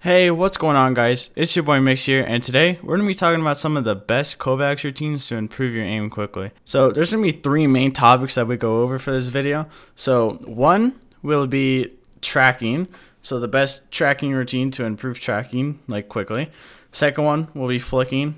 Hey, what's going on, guys? It's your boy Mix here, and today we're going to be talking about some of the best Kovaaks routines to improve your aim quickly. So there's going to be three main topics that we go over for this video. So one will be tracking, so the best tracking routine to improve tracking quickly. Second one will be flicking,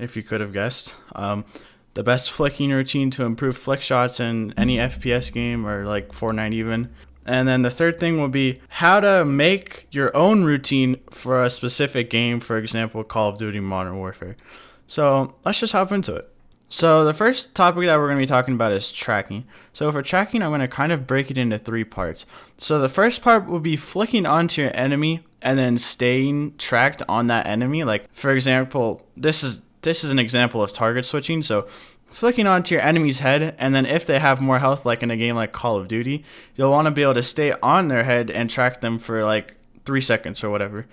if you could have guessed. The best flicking routine to improve flick shots in any FPS game or like Fortnite even. And then the third thing will be how to make your own routine for a specific game, for example, Call of Duty Modern Warfare. So let's just hop into it. So the first topic that we're going to be talking about is tracking. So for tracking, I'm going to kind of break it into three parts. So the first part will be flicking onto your enemy and then staying tracked on that enemy. Like, for example, this is an example of target switching. So flicking onto your enemy's head, and then if they have more health, like in a game like Call of Duty, you'll want to be able to stay on their head and track them for like 3 seconds or whatever.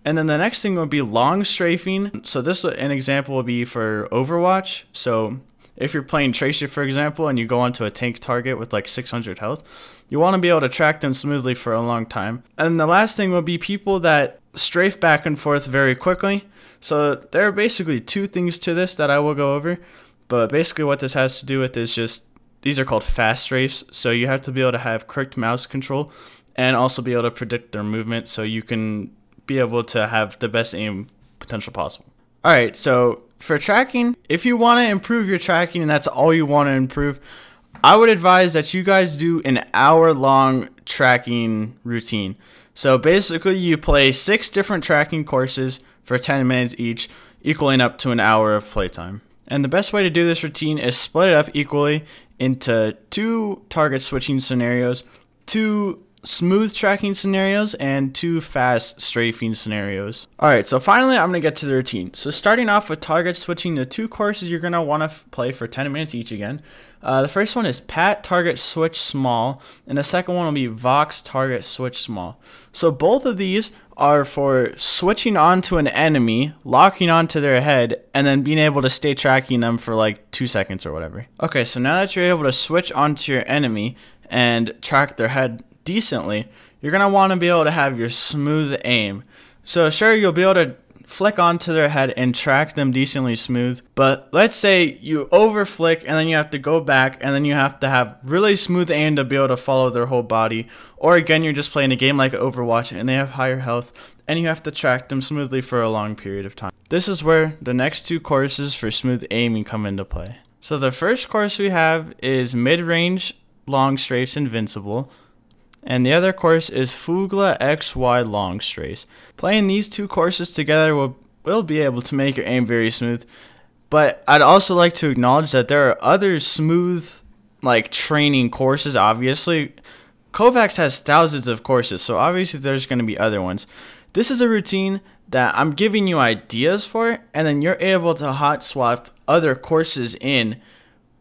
And then the next thing will be long strafing. So an example will be for Overwatch. So if you're playing Tracer, for example, and you go onto a tank target with like 600 health, you want to be able to track them smoothly for a long time. And the last thing will be people that strafe back and forth very quickly. So there are basically two things to this that I will go over. But basically what this has to do with is just, these are called fast strafes. So you have to be able to have correct mouse control and also be able to predict their movement so you can be able to have the best aim potential possible. Alright, so for tracking, if you want to improve your tracking and that's all you want to improve, I would advise that you guys do an hour-long tracking routine. So basically you play 6 different tracking courses for 10 minutes each, equaling up to an hour of playtime. And the best way to do this routine is split it up equally into 2 target switching scenarios, 2 smooth tracking scenarios, and 2 fast strafing scenarios. Alright, so finally I'm going to get to the routine. So starting off with target switching, the 2 courses you're going to want to play for 10 minutes each again. The first one is Pat target switch small, and the second one will be Vox target switch small. So both of these are for switching onto an enemy, locking onto their head, and then being able to stay tracking them for like 2 seconds or whatever. Okay, so now that you're able to switch onto your enemy and track their head decently, you're going to want to be able to have your smooth aim. So sure, you'll be able to flick onto their head and track them decently smooth, but let's say you over flick and then you have to go back and then you have to have really smooth aim to be able to follow their whole body, or again you're just playing a game like Overwatch and they have higher health and you have to track them smoothly for a long period of time. This is where the next 2 courses for smooth aiming come into play. So the first course we have is mid-range long strafes invincible, and the other course is Fugla XY long strays. Playing these 2 courses together will be able to make your aim very smooth, but I'd also like to acknowledge that there are other smooth training courses. Obviously, Kovaaks has thousands of courses, so obviously there's going to be other ones. This is a routine that I'm giving you ideas for, and then you're able to hot swap other courses in,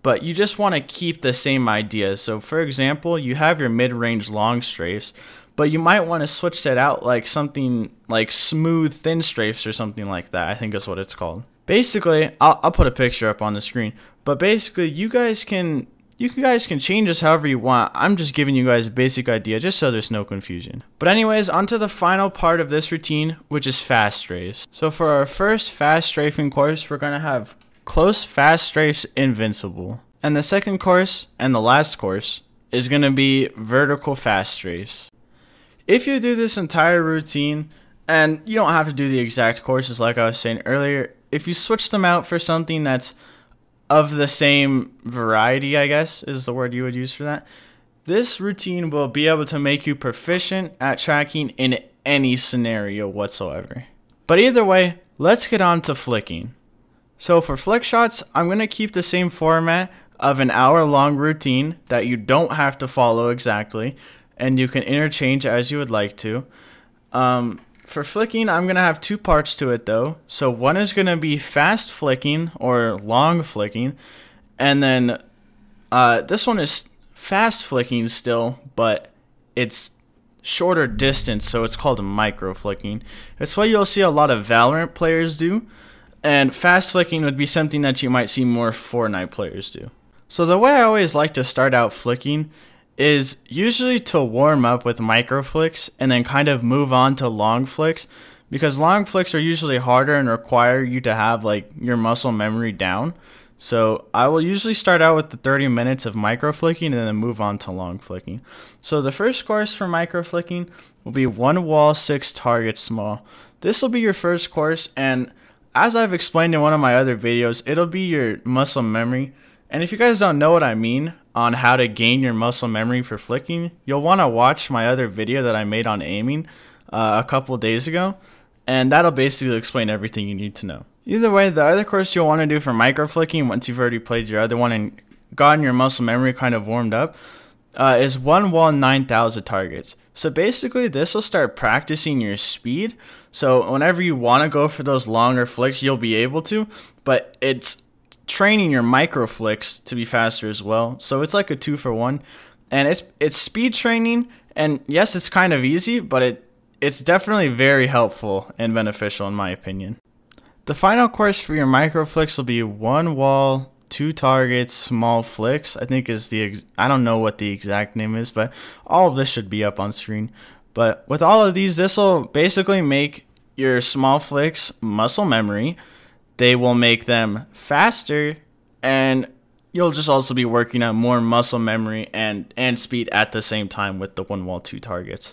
but you just want to keep the same ideas. So for example, you have your mid-range long strafes, but you might want to switch that out like something like smooth thin strafes or something like that. I think that's what it's called. Basically, I'll put a picture up on the screen, but basically you guys can change this however you want. I'm just giving you guys a basic idea just so there's no confusion. But anyways, onto the final part of this routine, which is fast strafes. So for our first fast strafing course, we're going to have close fast strafes invincible. And the second course, and the last course, is going to be vertical fast strafes. If you do this entire routine, and you don't have to do the exact courses like I was saying earlier, if you switch them out for something that's of the same variety, I guess is the word you would use for that, this routine will be able to make you proficient at tracking in any scenario whatsoever. But either way, let's get on to flicking. So for flick shots, I'm going to keep the same format of an hour-long routine that you don't have to follow exactly, and you can interchange as you would like to. For flicking, I'm going to have 2 parts to it though. So one is going to be fast flicking or long flicking, and then this one is fast flicking still, but it's shorter distance, so it's called micro flicking. It's what you'll see a lot of Valorant players do. And fast flicking would be something that you might see more Fortnite players do. So the way I always like to start out flicking is usually to warm up with micro flicks and then kind of move on to long flicks, because long flicks are usually harder and require you to have like your muscle memory down. So I will usually start out with the 30 minutes of micro flicking and then move on to long flicking. So the first course for micro flicking will be 1 wall, 6 targets small. This will be your first course, and as I've explained in one of my other videos, it'll be your muscle memory. And if you guys don't know what I mean on how to gain your muscle memory for flicking, you'll want to watch my other video that I made on aiming a couple days ago, and that'll basically explain everything you need to know. Either way, the other course you'll want to do for micro flicking, once you've already played your other one and gotten your muscle memory kind of warmed up, is 1 wall, 9,000 targets. So basically this will start practicing your speed. So whenever you want to go for those longer flicks, you'll be able to, but it's training your micro flicks to be faster as well. So it's like a 2-for-1, and it's speed training, and yes, it's kind of easy, but it's definitely very helpful and beneficial in my opinion. The final course for your micro flicks will be 1 wall, 2 targets, small flicks. I think is I don't know what the exact name is, but all of this should be up on screen. But with all of these, this will basically make your small flicks muscle memory. They will make them faster, and you'll just also be working on more muscle memory and speed at the same time with the 1 wall, 2 targets.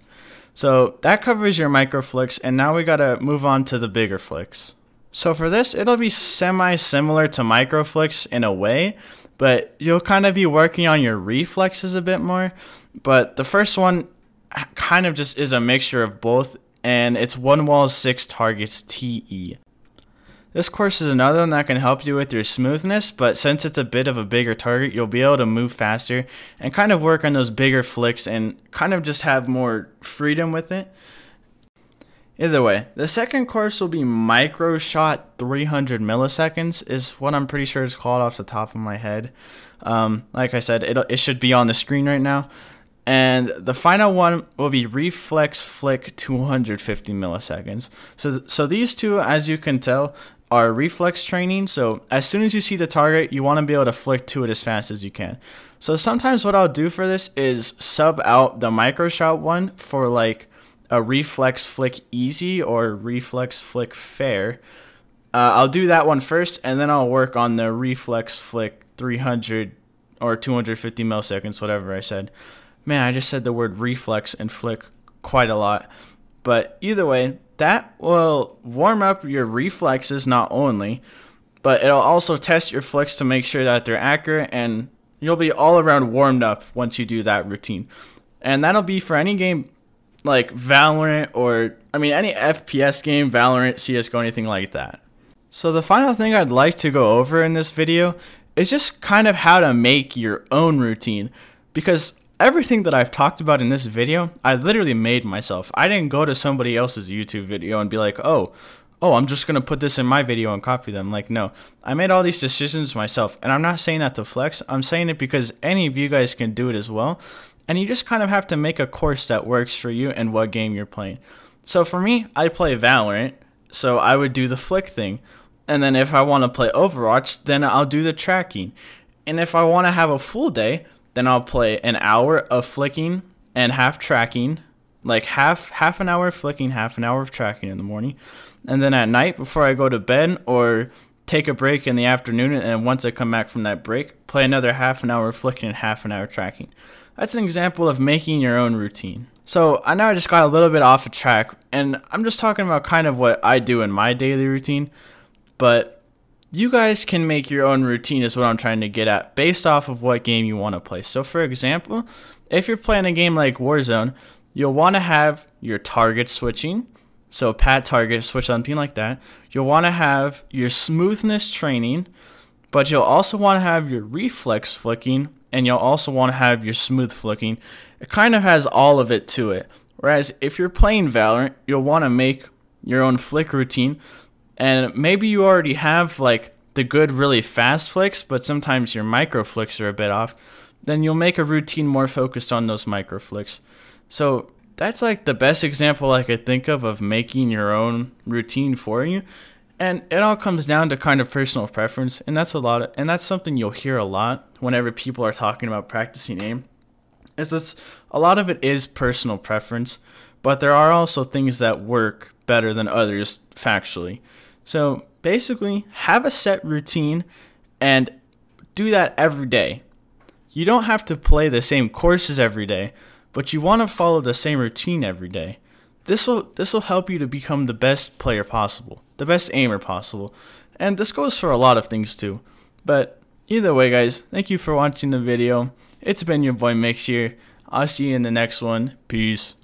So that covers your micro flicks, and now we gotta move on to the bigger flicks. So for this, it'll be semi-similar to micro flicks in a way, but you'll kind of be working on your reflexes a bit more. But the first one kind of just is a mixture of both, and it's 1 wall, 6 targets TE. This course is another one that can help you with your smoothness, but since it's a bit of a bigger target, you'll be able to move faster and kind of work on those bigger flicks and kind of just have more freedom with it. Either way, the second course will be micro shot 300 milliseconds is what I'm pretty sure it's called off the top of my head. Like I said, it should be on the screen right now. And the final one will be reflex flick 250 milliseconds. So these two, as you can tell, are reflex training. So as soon as you see the target, you want to be able to flick to it as fast as you can. So sometimes what I'll do for this is sub out the micro shot one for like a reflex flick easy or reflex flick fair. I'll do that one first, and then I'll work on the reflex flick 300 or 250 milliseconds, whatever I said. Man, I just said the word reflex and flick quite a lot. But either way, that will warm up your reflexes not only, but it'll also test your flicks to make sure that they're accurate, and you'll be all around warmed up once you do that routine. And that'll be for any game like Valorant, or I mean any FPS game, Valorant, CSGO, anything like that. So the final thing I'd like to go over in this video is just kind of how to make your own routine, because everything that I've talked about in this video, I literally made myself. I didn't go to somebody else's YouTube video and be like, oh, I'm just going to put this in my video and copy them. Like, no, I made all these decisions myself, and I'm not saying that to flex. I'm saying it because any of you guys can do it as well. And you just kind of have to make a course that works for you and what game you're playing. So for me, I play Valorant, so I would do the flick thing. And then if I want to play Overwatch, then I'll do the tracking. And if I want to have a full day, then I'll play an hour of flicking and half tracking. Like half an hour of flicking, half an hour of tracking in the morning. And then at night before I go to bed, or take a break in the afternoon, and once I come back from that break, play another half an hour of flicking and half an hour tracking. That's an example of making your own routine. So I know I just got a little bit off of track, and I'm just talking about kind of what I do in my daily routine, but you guys can make your own routine is what I'm trying to get at, based off of what game you want to play. So for example, if you're playing a game like Warzone, you'll want to have your target switching, so pat target, switch something like that. You'll want to have your smoothness training, but you'll also want to have your reflex flicking, and you'll also want to have your smooth flicking. It kind of has all of it to it. Whereas if you're playing Valorant, you'll want to make your own flick routine, and maybe you already have like the good really fast flicks, but sometimes your micro flicks are a bit off. Then you'll make a routine more focused on those micro flicks. So that's like the best example I could think of making your own routine for you. And it all comes down to kind of personal preference, and that's something you'll hear a lot whenever people are talking about practicing aim. A lot of it is personal preference, but there are also things that work better than others factually. So basically, have a set routine and do that every day. You don't have to play the same courses every day, but you want to follow the same routine every day. This will help you to become the best player possible, the best aimer possible. And this goes for a lot of things too. But either way, guys, thank you for watching the video. It's been your boy Mix here. I'll see you in the next one. Peace.